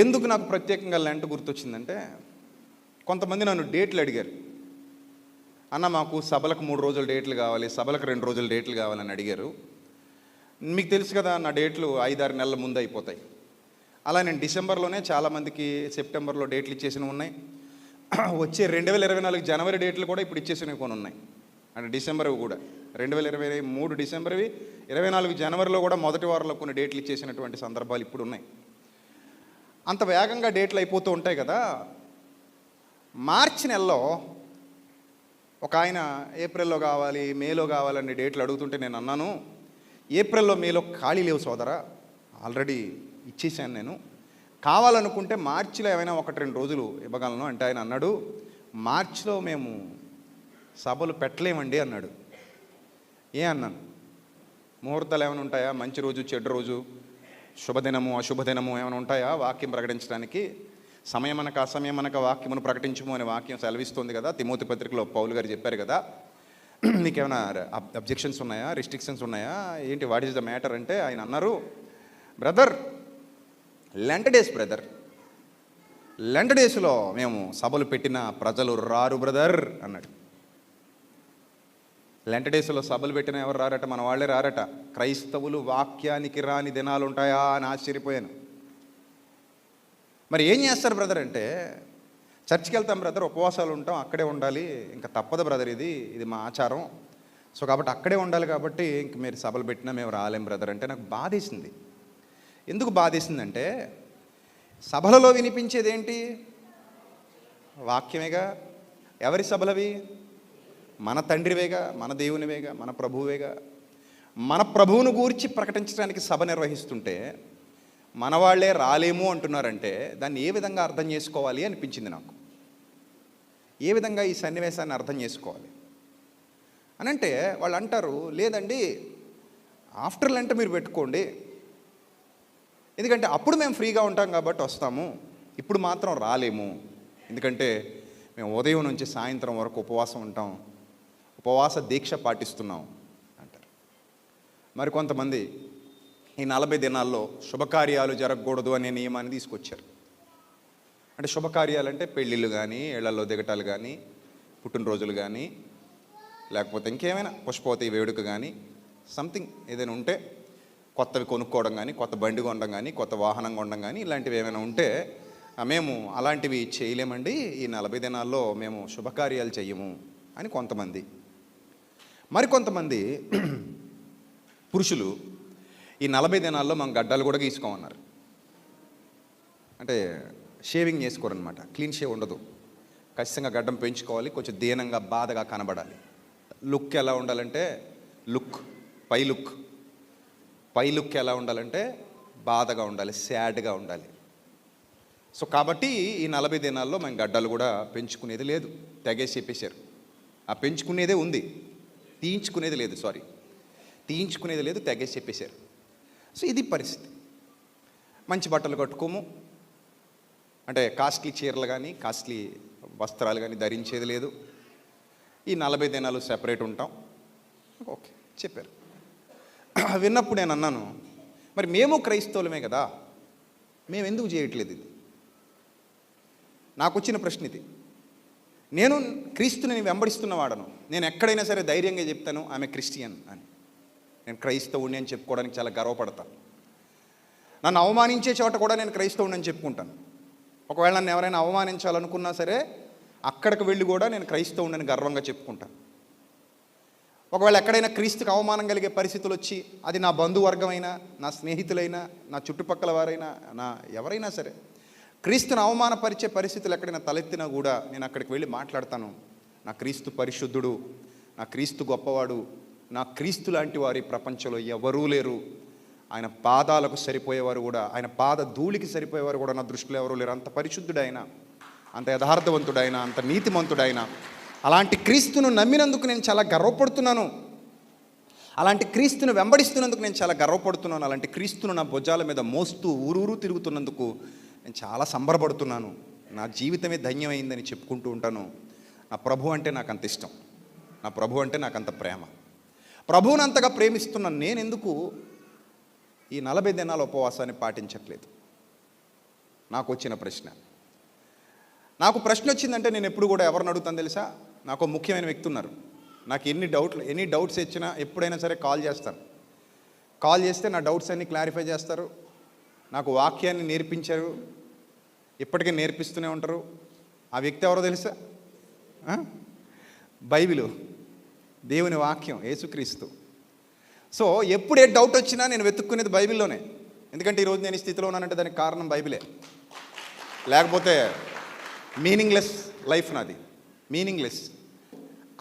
ఎందుకు నాకు ప్రత్యేకంగా లెంట్ గుర్తొచ్చిందంటే, కొంతమంది నన్ను డేట్లు అడిగారు. అన్న మాకు సభలకు 3 రోజుల డేట్లు కావాలి, సభలకు 2 రోజుల డేట్లు కావాలని అడిగారు. మీకు తెలుసు కదా, నా డేట్లు 5-6 నెలల ముందు అయిపోతాయి. అలా నేను డిసెంబర్లోనే చాలామందికి సెప్టెంబర్లో డేట్లు ఇచ్చేసినవి ఉన్నాయి. వచ్చే 2024 జనవరి డేట్లు కూడా ఇప్పుడు ఇచ్చేసినవి కొన్ని ఉన్నాయి. అంటే డిసెంబర్వి కూడా 2023 డిసెంబర్వి, 24 జనవరిలో కూడా మొదటి వారంలో కొన్ని డేట్లు ఇచ్చేసినటువంటి సందర్భాలు ఇప్పుడు ఉన్నాయి. అంత వేగంగా డేట్లు అయిపోతూ ఉంటాయి కదా. మార్చి నెలలో ఒక ఆయన ఏప్రిల్లో కావాలి, మేలో కావాలని డేట్లు అడుగుతుంటే నేను అన్నాను, ఏప్రిల్లో మేలో ఖాళీ లేవు సోదరా, ఆల్రెడీ ఇచ్చేసాను నేను. కావాలనుకుంటే మార్చిలో ఏమైనా 1-2 రోజులు ఇవ్వగలను అంటే ఆయన అన్నాడు, మార్చిలో మేము సభలు పెట్టలేమండి అన్నాడు. అన్నాను, ముహూర్తాలు ఏమైనా ఉంటాయా? మంచి రోజు, చెడ్డ రోజు, శుభదినము, అశుభదినము ఏమైనా ఉంటాయా వాక్యం ప్రకటించడానికి? సమయమనక అసమయమనక వాక్యమును ప్రకటించము అనే వాక్యం సెలవిస్తుంది కదా. తిమోతి పత్రికలో పౌలు గారు చెప్పారు కదా. మీకేమైనా అబ్జెక్షన్స్ ఉన్నాయా, రిస్ట్రిక్షన్స్ ఉన్నాయా, ఏంటి, వాట్ ఈస్ ద మ్యాటర్ అంటే ఆయన అన్నారు, brother lent days brother, lent డేస్లో మేము సభలు పెట్టిన ప్రజలు రారు బ్రదర్ అన్నాడు. లెంట్ డేస్లో సభలు పెట్టిన ఎవరు రారట? మన వాళ్ళే రారట. క్రైస్తవులు వాక్యానికి రాని దినాలు ఉంటాయా అని ఆశ్చర్యపోయాను. మరి ఏం చేస్తారు బ్రదర్ అంటే, చర్చికి వెళ్తాం బ్రదర్, ఉపవాసాలు ఉంటాం, అక్కడే ఉండాలి, ఇంకా తప్పదు బ్రదర్, ఇది మా ఆచారం, సో కాబట్టి అక్కడే ఉండాలి, కాబట్టి ఇంక మీరు సభలు పెట్టినా మేము రాలేం బ్రదర్ అంటే నాకు బాధేసింది. ఎందుకు బాధేసిందంటే, సభలలో వినిపించేది ఏంటి? వాక్యమేగా. ఎవరి సభలవి? మన తండ్రివేగా, మన దేవునివేగా, మన ప్రభువేగా. మన ప్రభువును గూర్చి ప్రకటించడానికి సభ నిర్వహిస్తుంటే మన వాళ్ళే రాలేము అంటున్నారంటే దాన్ని ఏ విధంగా అర్థం చేసుకోవాలి అనిపించింది నాకు. ఏ విధంగా ఈ సన్నివేశాన్ని అర్థం చేసుకోవాలి అని అంటే, వాళ్ళు అంటారు, లేదండి ఆఫ్టర్ లెంట్ మీరు పెట్టుకోండి, ఎందుకంటే అప్పుడు మేము ఫ్రీగా ఉంటాం కాబట్టి వస్తాము, ఇప్పుడు మాత్రం రాలేము, ఎందుకంటే మేము ఉదయం నుంచి సాయంత్రం వరకు ఉపవాసం ఉంటాం, ఉపవాస దీక్ష పాటిస్తున్నాం అంటారు. మరి కొంతమంది ఈ 40 దినాల్లో శుభకార్యాలు జరగకూడదు అనే నియమాన్ని తీసుకొచ్చారు. అంటే శుభకార్యాలు అంటే పెళ్ళిళ్ళు కానీ, ఇళ్లలో దిగటాలు కానీ, పుట్టినరోజులు కానీ, లేకపోతే ఇంకేమైనా పుష్పవతి వేడుక కానీ, సంథింగ్ ఏదైనా ఉంటే, కొత్తవి కొనుక్కోవడం కానీ, కొత్త బండి కొనడం కానీ, కొత్త వాహనం కొనడం కానీ, ఇలాంటివి ఏమైనా ఉంటే మేము అలాంటివి చేయలేమండి, ఈ 40 దినాల్లో మేము శుభకార్యాలు చెయ్యము అని కొంతమంది. మరికొంతమంది పురుషులు ఈ 40 దినాల్లో మనం గడ్డాలు కూడా గీసుకోమన్నారు. అంటే షేవింగ్ చేసుకోరనమాట, క్లీన్ షేవ్ ఉండదు, ఖచ్చితంగా గడ్డం పెంచుకోవాలి, కొంచెం దీనంగా బాధగా కనబడాలి. లుక్ ఎలా ఉండాలంటే, పై లుక్ ఎలా ఉండాలంటే బాధగా ఉండాలి, సాడ్గా ఉండాలి. సో కాబట్టి ఈ 40 దినాల్లో మేము గడ్డలు కూడా పెంచుకునేది లేదు, తెగేసి చెప్పేశారు. ఆ పెంచుకునేదే ఉంది, తీయించుకునేది లేదు, తెగేసి చెప్పేశారు. సో ఇది పరిస్థితి. మంచి బట్టలు కట్టుకోము, అంటే కాస్ట్లీ చీరలు కానీ, కాస్ట్లీ వస్త్రాలు కానీ ధరించేది లేదు. ఈ 40 దినాలు సెపరేట్ ఉంటాం. ఓకే చెప్పారు. విన్నప్పుడు నేను అన్నాను, మరి మేము క్రైస్తవులమే కదా, మేము ఎందుకు చేయట్లేదు ఇది? నాకు వచ్చిన ప్రశ్న ఇది. నేను క్రీస్తుని వెంబడిస్తున్నవాడను, నేను ఎక్కడైనా సరే ధైర్యంగా చెప్తాను ఆమె క్రిస్టియన్ అని, నేను క్రైస్తవుని అని చెప్పుకోవడానికి చాలా గర్వపడతాను. నన్ను అవమానించే చోట కూడా నేను క్రైస్తవుని అని చెప్పుకుంటాను. ఒకవేళ నన్ను ఎవరైనా అవమానించాలనుకున్నా సరే అక్కడికి వెళ్ళి కూడా నేను క్రైస్తవుని అని గర్వంగా చెప్పుకుంటాను. ఒకవేళ ఎక్కడైనా క్రీస్తుకి అవమానం కలిగే పరిస్థితులు వచ్చి, అది నా బంధువర్గమైనా, నా స్నేహితులైనా, నా చుట్టుపక్కల వారైనా, నా ఎవరైనా సరే క్రీస్తుని అవమానపరిచే పరిస్థితులు ఎక్కడైనా తలెత్తినా కూడా నేను అక్కడికి వెళ్ళి మాట్లాడతాను, నా క్రీస్తు పరిశుద్ధుడు, నా క్రీస్తు గొప్పవాడు, నా క్రీస్తు లాంటి వారి ప్రపంచంలో ఎవరూ లేరు, ఆయన పాదాలకు సరిపోయేవారు కూడా, ఆయన పాద ధూళికి సరిపోయేవారు కూడా నా దృష్టిలో ఎవరూ లేరు, అంత పరిశుద్ధుడైన, అంత యథార్థవంతుడైన, అంత నీతిమంతుడైన అలాంటి క్రీస్తును నమ్మినందుకు నేను చాలా గర్వపడుతున్నాను, అలాంటి క్రీస్తును వెంబడిస్తున్నందుకు నేను చాలా గర్వపడుతున్నాను, అలాంటి క్రీస్తును నా భుజాల మీద మోస్తూ ఊరూరు తిరుగుతున్నందుకు నేను చాలా సంబరపడుతున్నాను, నా జీవితమే ధన్యమైందని చెప్పుకుంటూ ఉంటాను. నా ప్రభు అంటే నాకు అంత ఇష్టం, నా ప్రభు అంటే నాకు అంత ప్రేమ. ప్రభువుని అంతగా ప్రేమిస్తున్నాను, నేను ఎందుకు ఈ 40 దినాల ఉపవాసాన్ని పాటించట్లేదు? నాకు వచ్చిన ప్రశ్న. నాకు ప్రశ్న వచ్చిందంటే నేను ఎప్పుడు కూడా ఎవరిని అడుగుతాను తెలుసా? నాకు ముఖ్యమైన వ్యక్తి ఉన్నారు. నాకు ఎనీ డౌట్స్ వచ్చినా ఎప్పుడైనా సరే కాల్ చేస్తాను. కాల్ చేస్తే నా డౌట్స్ అన్నీ క్లారిఫై చేస్తారు. నాకు వాక్యాన్ని నేర్పించారు, ఇప్పటికీ నేర్పిస్తూనే ఉంటారు. ఆ వ్యక్తి ఎవరో తెలుసా? బైబిలు, దేవుని వాక్యం, యేసుక్రీస్తు. సో ఎప్పుడు ఏ డౌట్ వచ్చినా నేను వెతుక్కునేది బైబిల్లోనే. ఎందుకంటే ఈరోజు నేను ఈ స్థితిలో ఉన్నానంటే దానికి కారణం బైబిలే. లేకపోతే మీనింగ్లెస్ లైఫ్ నాది, మీనింగ్లెస్.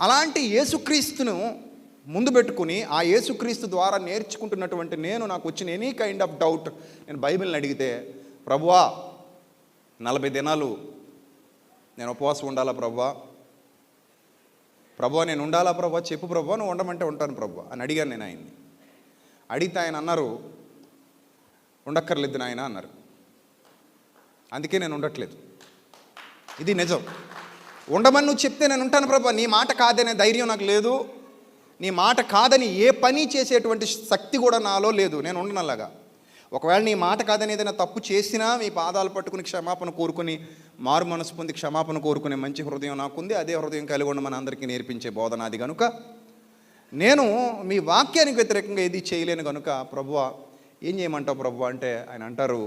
అలాంటి యేసుక్రీస్తును ముందు పెట్టుకుని ఆ యేసుక్రీస్తు ద్వారా నేర్చుకుంటున్నటువంటి నేను, నాకు వచ్చిన ఎనీ కైండ్ ఆఫ్ డౌట్ నేను బైబిల్ని అడిగితే, ప్రభువా 40 దినాలు నేను ఉపవాసం ఉండాలా ప్రభువా, ప్రభువా నేను ఉండాలా ప్రభువా, చెప్పు ప్రభువా, నువ్వు ఉండమంటే ఉంటాను ప్రభువా అని అడిగాను నేను ఆయన్ని. అడిగితే ఆయన అన్నారు, ఉండక్కర్లేదు నాయన అన్నారు. అందుకే నేను ఉండట్లేదు. ఇది నిజం. ఉండమని నువ్వు చెప్తే నేను ఉంటాను ప్రభువా, నీ మాట కాదనే ధైర్యం నాకు లేదు, నీ మాట కాదని ఏ పని చేసేటువంటి శక్తి కూడా నాలో లేదు, నేను ఉండనలాగా. ఒకవేళ నీ మాట కాదని ఏదైనా తప్పు చేసినా మీ పాదాలు పట్టుకుని క్షమాపణ కోరుకుని, మారు మనసు పొంది క్షమాపణ కోరుకునే మంచి హృదయం నాకుంది. అదే హృదయం కలిగి ఉండమని అందరికీ నేర్పించే బోధన అది కనుక నేను మీ వాక్యానికి వ్యతిరేకంగా ఏది చేయలేను కనుక ప్రభువా ఏం చేయమంటావు ప్రభువా అంటే, ఆయన అంటారు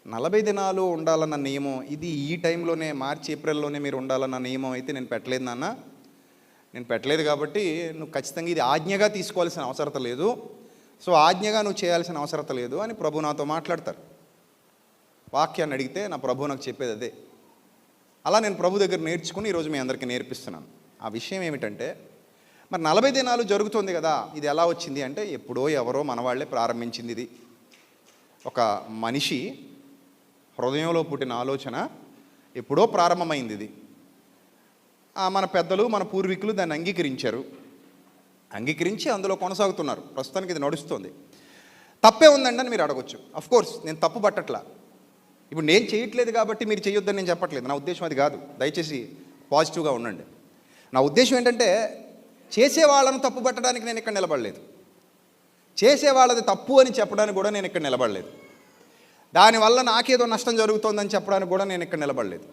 40 దినాలు ఉండాలన్న నియమం ఇది ఈ టైంలోనే, మార్చి ఏప్రిల్లోనే మీరు ఉండాలన్న నియమం అయితే నేను పెట్టలేదు నాన్న. నేను పెట్టలేదు కాబట్టి నువ్వు ఖచ్చితంగా ఇది ఆజ్ఞగా తీసుకోవాల్సిన అవసరత లేదు, సో ఆజ్ఞగా నువ్వు చేయాల్సిన అవసరత లేదు అని ప్రభు నాతో మాట్లాడతారు. వాక్యాన్ని అడిగితే నా ప్రభు నాకు చెప్పేది అదే. అలా నేను ప్రభు దగ్గర నేర్చుకుని ఈరోజు మీ అందరికీ నేర్పిస్తున్నాను. ఆ విషయం ఏమిటంటే, మరి 40 దినాలు జరుగుతుంది కదా, ఇది ఎలా వచ్చింది అంటే ఎప్పుడో ఎవరో మన వాళ్ళే ప్రారంభించింది. ఇది ఒక మనిషి హృదయంలో పుట్టిన ఆలోచన, ఎప్పుడో ప్రారంభమైంది ఇది. మన పెద్దలు, మన పూర్వీకులు దాన్ని అంగీకరించి అందులో కొనసాగుతున్నారు. ప్రస్తుతానికి ఇది నడుస్తుంది. తప్పే ఉందండి అని మీరు అడగొచ్చు. అఫ్కోర్స్ నేను తప్పు పట్టట్లా. ఇప్పుడు నేను చేయట్లేదు కాబట్టి మీరు చేయొద్దని నేను చెప్పట్లేదు. నా ఉద్దేశం అది కాదు. దయచేసి పాజిటివ్గా ఉండండి. నా ఉద్దేశం ఏంటంటే, చేసే వాళ్ళను తప్పు పట్టడానికి నేను ఇక్కడ నిలబడలేదు, చేసే వాళ్ళది తప్పు అని చెప్పడానికి కూడా నేను ఇక్కడ నిలబడలేదు, దానివల్ల నాకేదో నష్టం జరుగుతోందని చెప్పడానికి కూడా నేను ఇక్కడ నిలబడలేదు.